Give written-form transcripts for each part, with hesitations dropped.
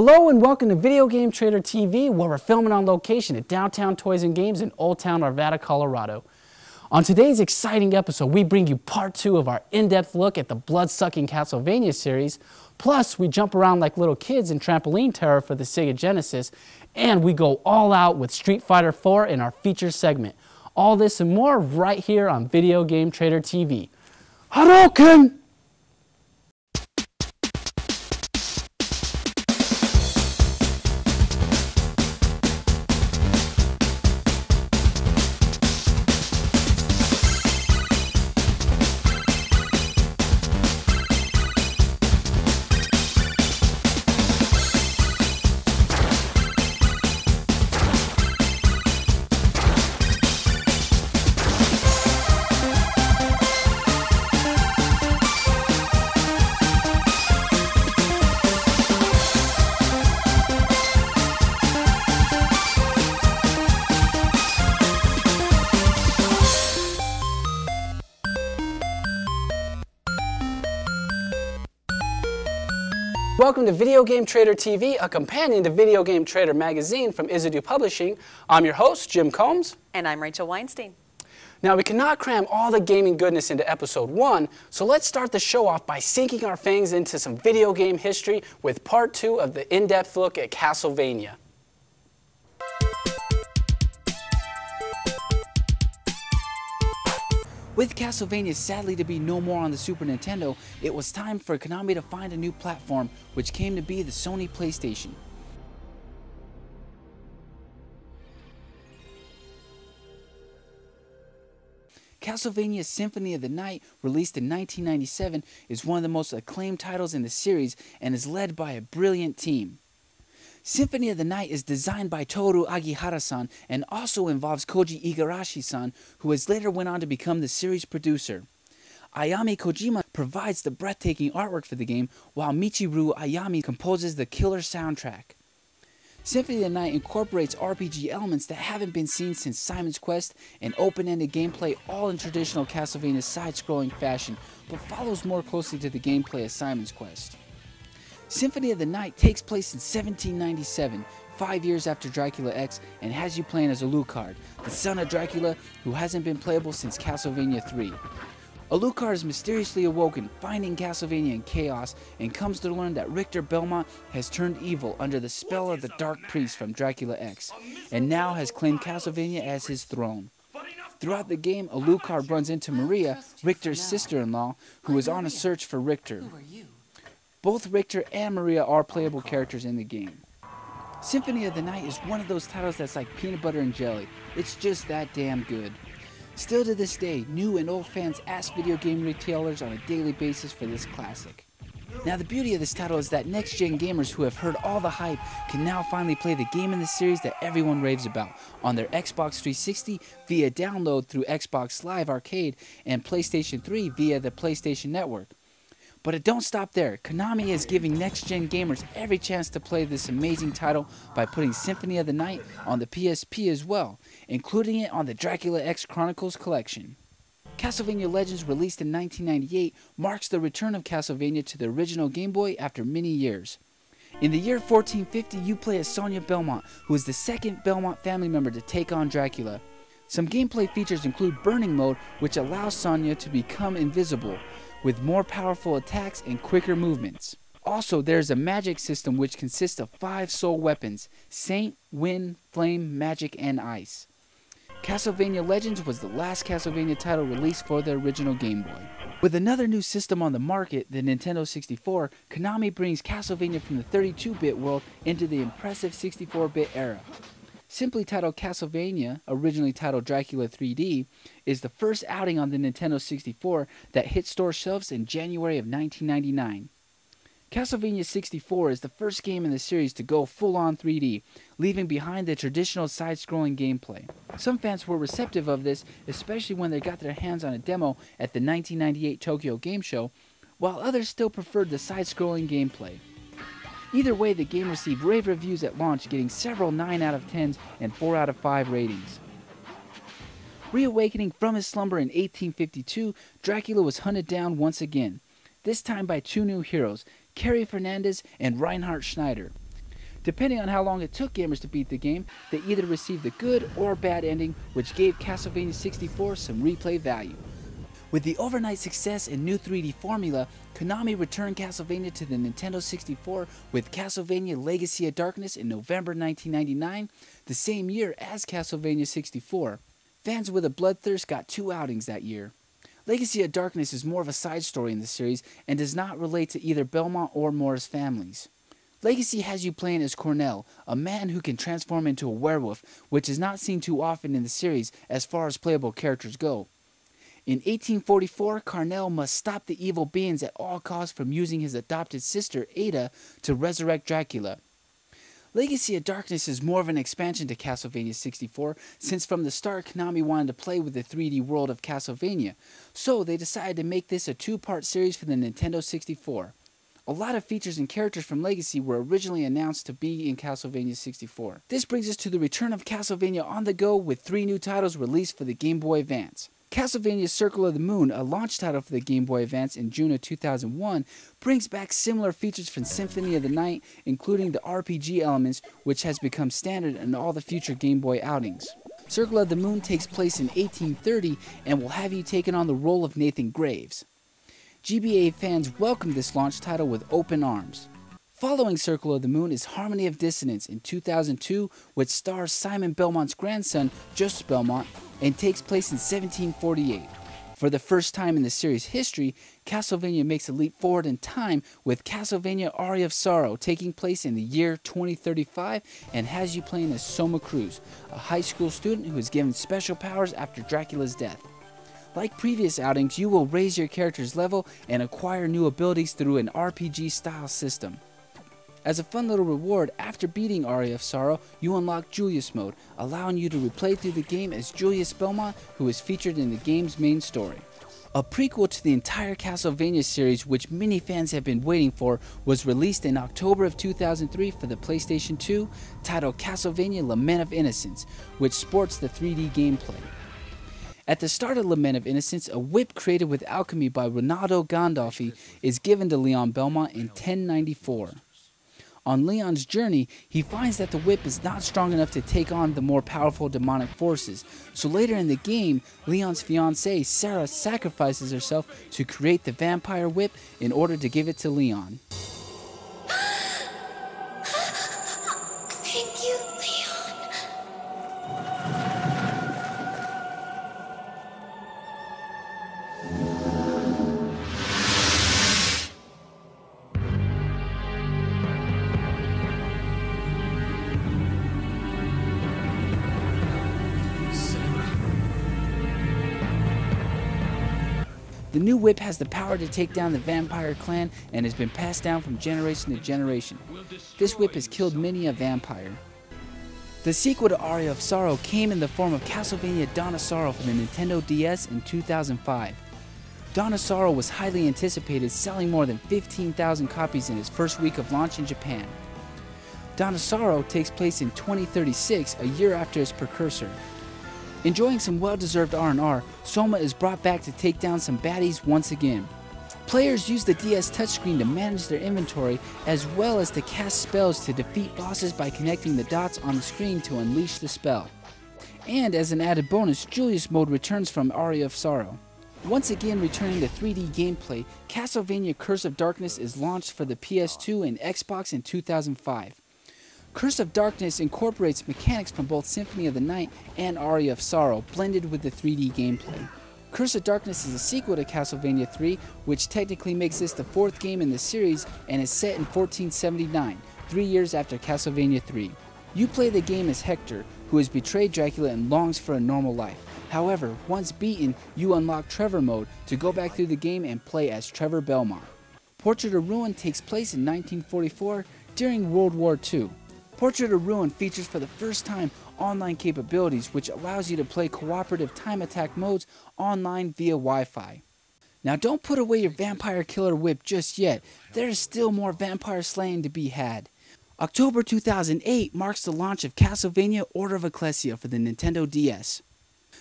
Hello and welcome to Video Game Trader TV, where we're filming on location at Downtown Toys and Games in Old Town Arvada, Colorado. On today's exciting episode, we bring you part 2 of our in-depth look at the blood-sucking Castlevania series. Plus, we jump around like little kids in trampoline terror for the Sega Genesis, and we go all out with Street Fighter 4 in our feature segment. All this and more right here on Video Game Trader TV. Hadouken! Welcome to Video Game Trader TV, a companion to Video Game Trader magazine from Izadu Publishing. I'm your host, Jim Combs. And I'm Rachel Weinstein. Now, we cannot cram all the gaming goodness into episode 1, so let's start the show off by sinking our fangs into some video game history with part 2 of the in-depth look at Castlevania. With Castlevania sadly to be no more on the Super Nintendo, it was time for Konami to find a new platform, which came to be the Sony PlayStation. Castlevania Symphony of the Night, released in 1997, is one of the most acclaimed titles in the series and is led by a brilliant team. Symphony of the Night is designed by Toru Agihara-san and also involves Koji Igarashi-san, who has later went on to become the series producer. Ayami Kojima provides the breathtaking artwork for the game, while Michiru Ayami composes the killer soundtrack. Symphony of the Night incorporates RPG elements that haven't been seen since Simon's Quest and open-ended gameplay, all in traditional Castlevania side-scrolling fashion, but follows more closely to the gameplay of Simon's Quest. Symphony of the Night takes place in 1797, 5 years after Dracula X, and has you playing as Alucard, the son of Dracula who hasn't been playable since Castlevania 3. Alucard is mysteriously awoken, finding Castlevania in chaos, and comes to learn that Richter Belmont has turned evil under the spell of the Dark Priest from Dracula X, and now has claimed Castlevania as his throne. Throughout the game, Alucard runs into Maria, Richter's sister-in-law, who is on a search for Richter. Both Richter and Maria are playable characters in the game. Symphony of the Night is one of those titles that's like peanut butter and jelly. It's just that damn good. Still to this day, new and old fans ask video game retailers on a daily basis for this classic. Now, the beauty of this title is that next-gen gamers who have heard all the hype can now finally play the game in the series that everyone raves about on their Xbox 360 via download through Xbox Live Arcade and PlayStation 3 via the PlayStation Network. But it don't stop there. Konami is giving next-gen gamers every chance to play this amazing title by putting Symphony of the Night on the PSP as well, including it on the Dracula X Chronicles collection. Castlevania Legends, released in 1998, marks the return of Castlevania to the original Game Boy after many years. In the year 1450, you play as Sonia Belmont, who is the second Belmont family member to take on Dracula. Some gameplay features include Burning Mode, which allows Sonia to become invisible, with more powerful attacks and quicker movements. Also, there's a magic system which consists of 5 soul weapons: Saint, Wind, Flame, Magic, and Ice. Castlevania Legends was the last Castlevania title released for the original Game Boy. With another new system on the market, the Nintendo 64, Konami brings Castlevania from the 32-bit world into the impressive 64-bit era. Simply titled Castlevania, originally titled Dracula 3D, is the first outing on the Nintendo 64 that hit store shelves in January of 1999. Castlevania 64 is the first game in the series to go full-on 3D, leaving behind the traditional side-scrolling gameplay. Some fans were receptive of this, especially when they got their hands on a demo at the 1998 Tokyo Game Show, while others still preferred the side-scrolling gameplay. Either way, the game received rave reviews at launch, getting several 9 out of 10s and 4 out of 5 ratings. Reawakening from his slumber in 1852, Dracula was hunted down once again, this time by 2 new heroes, Carrie Fernandez and Reinhard Schneider. Depending on how long it took gamers to beat the game, they either received the good or bad ending, which gave Castlevania 64 some replay value. With the overnight success and new 3D formula, Konami returned Castlevania to the Nintendo 64 with Castlevania Legacy of Darkness in November 1999, the same year as Castlevania 64. Fans with a bloodthirst got 2 outings that year. Legacy of Darkness is more of a side story in the series and does not relate to either Belmont or Morris families. Legacy has you playing as Cornell, a man who can transform into a werewolf, which is not seen too often in the series as far as playable characters go. In 1844, Cornell must stop the evil beings at all costs from using his adopted sister, Ada, to resurrect Dracula. Legacy of Darkness is more of an expansion to Castlevania 64, since from the start Konami wanted to play with the 3D world of Castlevania, so they decided to make this a 2-part series for the Nintendo 64. A lot of features and characters from Legacy were originally announced to be in Castlevania 64. This brings us to the return of Castlevania on the go with 3 new titles released for the Game Boy Advance. Castlevania Circle of the Moon, a launch title for the Game Boy Advance in June of 2001, brings back similar features from Symphony of the Night, including the RPG elements, which has become standard in all the future Game Boy outings. Circle of the Moon takes place in 1830 and will have you taking on the role of Nathan Graves. GBA fans welcomed this launch title with open arms. Following Circle of the Moon is Harmony of Dissonance in 2002, which stars Simon Belmont's grandson, Joseph Belmont, and takes place in 1748. For the first time in the series' history, Castlevania makes a leap forward in time with Castlevania Aria of Sorrow taking place in the year 2035 and has you playing as Soma Cruz, a high school student who is given special powers after Dracula's death. Like previous outings, you will raise your character's level and acquire new abilities through an RPG-style system. As a fun little reward, after beating Aria of Sorrow, you unlock Julius mode, allowing you to replay through the game as Julius Belmont, who is featured in the game's main story. A prequel to the entire Castlevania series, which many fans have been waiting for, was released in October of 2003 for the PlayStation 2, titled Castlevania Lament of Innocence, which sports the 3D gameplay. At the start of Lament of Innocence, a whip created with alchemy by Ronaldo Gandolfi is given to Leon Belmont in 1094. On Leon's journey, he finds that the whip is not strong enough to take on the more powerful demonic forces, so later in the game, Leon's fiancée, Sarah, sacrifices herself to create the vampire whip in order to give it to Leon. Thank you, Leon. The new whip has the power to take down the vampire clan and has been passed down from generation to generation. This whip has killed many a vampire. The sequel to Aria of Sorrow came in the form of Castlevania Dawn of Sorrow for the Nintendo DS in 2005. Dawn of Sorrow was highly anticipated, selling more than 15,000 copies in its first week of launch in Japan. Dawn of Sorrow takes place in 2036, a year after its precursor. Enjoying some well-deserved R&R, Soma is brought back to take down some baddies once again. Players use the DS touchscreen to manage their inventory, as well as to cast spells to defeat bosses by connecting the dots on the screen to unleash the spell. And as an added bonus, Julius mode returns from Aria of Sorrow. Once again returning to 3D gameplay, Castlevania Curse of Darkness is launched for the PS2 and Xbox in 2005. Curse of Darkness incorporates mechanics from both Symphony of the Night and Aria of Sorrow, blended with the 3D gameplay. Curse of Darkness is a sequel to Castlevania 3, which technically makes this the 4th game in the series and is set in 1479, 3 years after Castlevania 3. You play the game as Hector, who has betrayed Dracula and longs for a normal life. However, once beaten, you unlock Trevor mode to go back through the game and play as Trevor Belmont. Portrait of Ruin takes place in 1944 during World War II. Portrait of Ruin features for the first time online capabilities, which allows you to play cooperative time attack modes online via Wi-Fi. Now don't put away your vampire killer whip just yet, there is still more vampire slaying to be had. October 2008 marks the launch of Castlevania Order of Ecclesia for the Nintendo DS.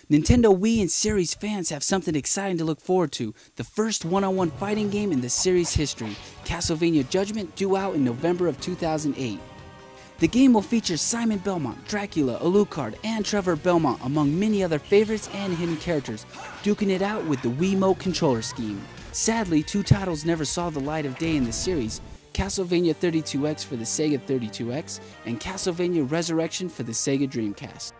Nintendo Wii and series fans have something exciting to look forward to, the first one-on-one fighting game in the series history, Castlevania Judgment, due out in November of 2008. The game will feature Simon Belmont, Dracula, Alucard, and Trevor Belmont among many other favorites and hidden characters, duking it out with the Wiimote controller scheme. Sadly, 2 titles never saw the light of day in the series, Castlevania 32X for the Sega 32X and Castlevania Resurrection for the Sega Dreamcast.